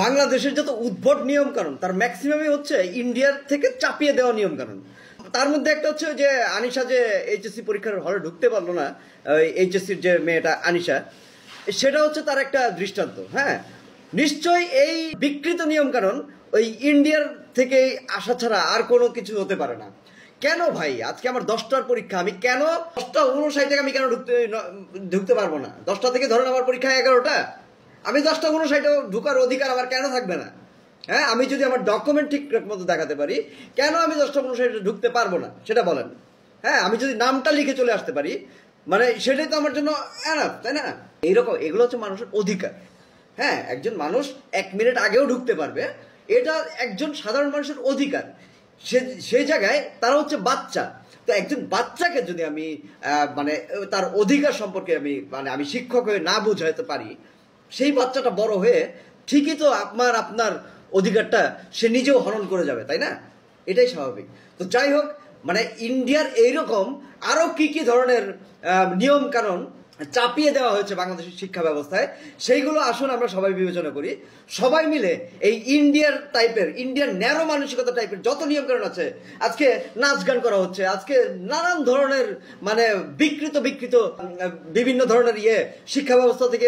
বাংলাদেশের যত উদ্ভট নিয়ম কানুন তার ম্যাক্সিমামই হচ্ছে ইন্ডিয়ার থেকে চাপিয়ে দেওয়া নিয়ম কানুন। তার মধ্যে একটা হচ্ছে যে আনিশা যে এইচএসসি পরীক্ষার হলে ঢুকতে পারলো না, এইচএসসির যে মেয়েটা আনিশা, সেটা হচ্ছে তার একটা দৃষ্টান্ত। হ্যাঁ, নিশ্চয়ই এই বিকৃত নিয়ম কানুন ওই ইন্ডিয়ার থেকে আসা ছাড়া আর কোনো কিছু হতে পারে না। কেন ভাই, আজকে আমার 10টার পরীক্ষা, আমি কেন 10:59 থেকে আমি কেন ঢুকতে পারবো না? 10টা থেকে ধরেন আমার পরীক্ষা 11টা, আমি 10:59 ঢুকার অধিকার আমার কেন থাকবে না? হ্যাঁ, আমি যদি আমার ডকুমেন্ট ঠিক মতো দেখাতে পারি, কেন আমি 10:59 ঢুকতে পারবো না সেটা বলেন। হ্যাঁ, আমি যদি নামটা লিখে চলে আসতে পারি, মানে সেটাই তো আমার জন্য এনাফ, তাই না? এইরকম এগুলো হচ্ছে মানুষের অধিকার। হ্যাঁ, একজন মানুষ 1 মিনিট আগেও ঢুকতে পারবে, এটা একজন সাধারণ মানুষের অধিকার। সেই জায়গায় তারা হচ্ছে বাচ্চা। তো একজন বাচ্চাকে যদি আমি মানে তার অধিকার সম্পর্কে আমি শিক্ষক হয়ে না বুঝাইতে পারি, সেই বাচ্চাটা বড় হয়ে ঠিকই তো আপনার অধিকারটা সে নিজেও হরণ করে যাবে, তাই না? এটাই স্বাভাবিক। তো যাই হোক, মানে ইন্ডিয়ার এইরকম আরো কি কি ধরনের নিয়ম কানুন চাপিয়ে দেওয়া হয়েছে বাংলাদেশের শিক্ষা ব্যবস্থায়, সেইগুলো আসুন আমরা সবাই বিবেচনা করি। সবাই মিলে এই ইন্ডিয়ার ন্যারো মানসিকতা টাইপের যত নিয়ম কানুন আছে, আজকে নাচ গান করা হচ্ছে, আজকে নানান ধরনের মানে বিকৃত বিভিন্ন ধরনের শিক্ষা ব্যবস্থা থেকে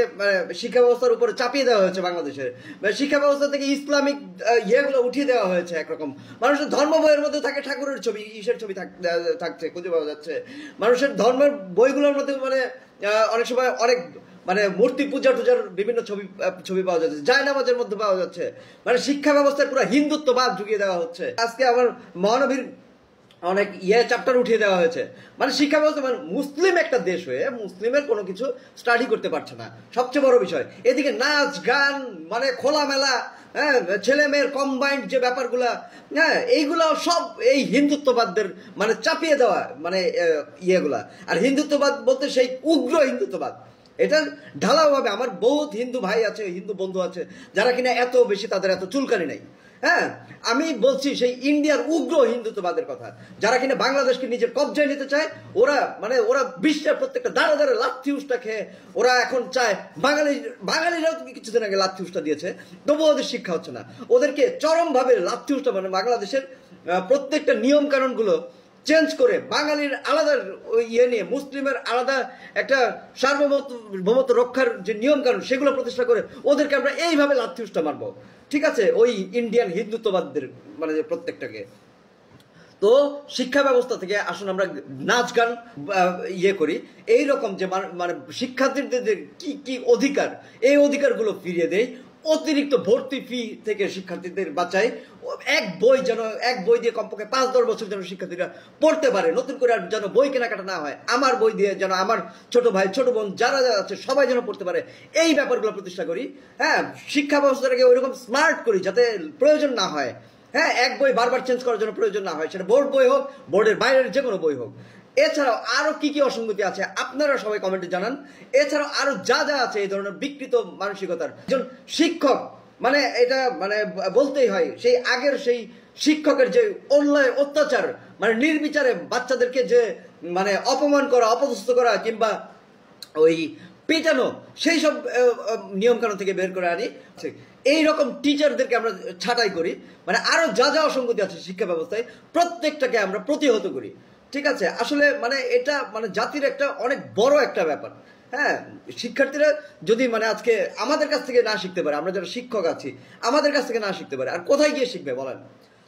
শিক্ষা ব্যবস্থার উপরে চাপিয়ে দেওয়া হয়েছে বাংলাদেশের শিক্ষা ব্যবস্থা থেকে। ইসলামিক ইয়েগুলো উঠিয়ে দেওয়া হয়েছে। একরকম মানুষের ধর্ম বইয়ের মধ্যে থাকে ঠাকুরের ছবি, ঈশের ছবি থাকছে, খুঁজে পাওয়া যাচ্ছে। মানুষের ধর্মের বইগুলোর মধ্যে মানে অনেক সময় অনেক মানে মূর্তি পূজার বিভিন্ন ছবি পাওয়া যাচ্ছে, জায়নামাজের মধ্যে পাওয়া যাচ্ছে। মানে শিক্ষা ব্যবস্থায় পুরো হিন্দুত্ববাদ ঢুকিয়ে দেওয়া হচ্ছে। আজকে আমার মহানবীর অনেক চ্যাপ্টার উঠিয়ে দেওয়া হয়েছে। মানে শিক্ষা ব্যবস্থা, মানে মুসলিম একটা দেশ হয়ে মুসলিমের কোনো কিছু স্টাডি করতে পারছে না, সবচেয়ে বড় বিষয়। এদিকে নাচ গান, মানে খোলামেলা, হ্যাঁ, ছেলে মেয়ের কম্বাইন্ড যে ব্যাপারগুলা, হ্যাঁ, এইগুলা সব এই হিন্দুত্ববাদদের মানে চাপিয়ে দেওয়া, মানে ইয়েগুলা। আর হিন্দুত্ববাদ বলতে সেই উগ্র হিন্দুত্ববাদ, এটা ঢালাওভাবে আমার বহুত হিন্দু ভাই আছে, হিন্দু বন্ধু আছে, যারা কিনা এত বেশি তাদের এত চুলকানি নাই। হ্যাঁ, আমি বলছি সেই ইন্ডিয়ার উগ্র হিন্দুত্ববাদের কথা, যারা কিনা বাংলাদেশকে নিজের কবজায় নিতে চায়। ওরা বিশ্বের প্রত্যেকটা দাঁড়ে দাঁড়ে লাথি উষ্টা খেয়ে ওরা এখন চায় বাঙালিরাও কিছুদিন আগে লাথি উষ্টা দিয়েছে, তবুও ওদের শিক্ষা হচ্ছে না। ওদেরকে চরমভাবে লাথি উষ্টা, মানে বাংলাদেশের প্রত্যেকটা নিয়ম কানুনগুলো চেঞ্জ করে বাঙালির আলাদা নিয়ে মুসলিমের আলাদা একটা সার্বভৌমত্ব রক্ষার যে নিয়ম কানুন সেগুলো প্রতিষ্ঠা করে ওদেরকে আমরা এইভাবে লাথি উষ্টা মারবো। ঠিক আছে, ওই ইন্ডিয়ান হিন্দুত্ববাদদের মানে প্রত্যেকটাকে। তো শিক্ষা ব্যবস্থা থেকে আসুন আমরা নাচ গান করি, এইরকম যে মানে শিক্ষার্থীদের কি কি অধিকার, এই অধিকারগুলো ফিরিয়ে দেয়। অতিরিক্ত ভর্তি ফি থেকে শিক্ষার্থীদের বাঁচাই। এক বই দিয়ে কমপক্ষে 5-10 বছর যেন শিক্ষার্থীরা পড়তে পারে, নতুন করে আর যেন বই কেনাকাটা না হয়। আমার বই দিয়ে যেন আমার ছোট ভাই ছোট বোন যারা আছে সবাই যেন পড়তে পারে, এই ব্যাপারগুলো প্রতিষ্ঠা করি। হ্যাঁ, শিক্ষা ব্যবস্থাটাকে ওইরকম স্মার্ট করি যাতে প্রয়োজন না হয়। হ্যাঁ, এক বই বারবার চেঞ্জ করার জন্য প্রয়োজন না হয়, সেটা বোর্ড বই হোক, বোর্ডের বাইরের যে কোনো বই হোক। এছাড়াও আরো কি কি অসঙ্গতি আছে আপনারা সবাই কমেন্টে জানান। এছাড়াও আরো যা যা আছে এই ধরনের বিকৃত মানসিকতার, একজন শিক্ষক মানে এটা মানে বলতেই হয়, সেই আগের সেই শিক্ষকের যে অন্যায় অত্যাচার, মানে নির্বিচারে বাচ্চাদেরকে যে মানে অপমান করা, অপদস্থ করা কিংবা ওই পেটানো, সেই সব নিয়ম কানুন থেকে বের করে আনি। এইরকম টিচারদেরকে আমরা ছাঁটাই করি। মানে আরো যা যা অসঙ্গতি আছে শিক্ষা ব্যবস্থায় প্রত্যেকটাকে আমরা প্রতিহত করি। ঠিক আছে, আসলে মানে এটা মানে জাতির একটা অনেক বড় একটা ব্যাপার। হ্যাঁ, শিক্ষার্থীরা যদি মানে আজকে আমাদের কাছ থেকে না শিখতে পারে, আমরা যারা শিক্ষক আছি আমাদের কাছ থেকে না শিখতে পারে, আর কোথায় গিয়ে শিখবে বলেন?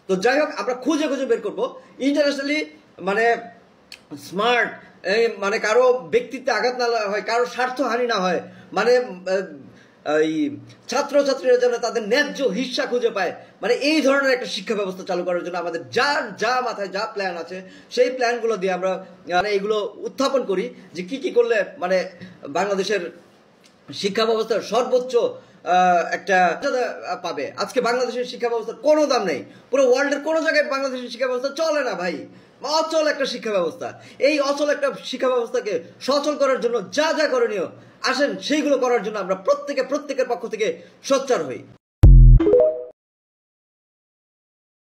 তো যাই হোক, আমরা খুঁজে বের করবো ইন্টারন্যাশনালি মানে স্মার্ট, মানে কারো ব্যক্তিত্বে আঘাত না হয়, কারো স্বার্থহানি না হয়, মানে এই ছাত্রছাত্রীরা যেন তাদের ন্যায্য হিস্সা খুঁজে পায়। মানে এই ধরনের একটা শিক্ষা ব্যবস্থা চালু করার জন্য আমাদের যা মাথায় যা প্ল্যান আছে সেই প্ল্যানগুলো দিয়ে আমরা মানে এগুলো উত্থাপন করি যে কি কি করলে মানে বাংলাদেশের শিক্ষা ব্যবস্থার সর্বোচ্চ একটা পাবে। আজকে বাংলাদেশের শিক্ষা ব্যবস্থার কোনো দাম নেই, পুরো ওয়ার্ল্ডের কোনো জায়গায় বাংলাদেশের শিক্ষা ব্যবস্থা চলে না ভাই, অচল একটা শিক্ষা ব্যবস্থা। এই অচল একটা শিক্ষা ব্যবস্থাকে সচল করার জন্য যা যা করণীয় আসেন সেইগুলো করার জন্য আমরা প্রত্যেকের পক্ষ থেকে সোচ্চার হই।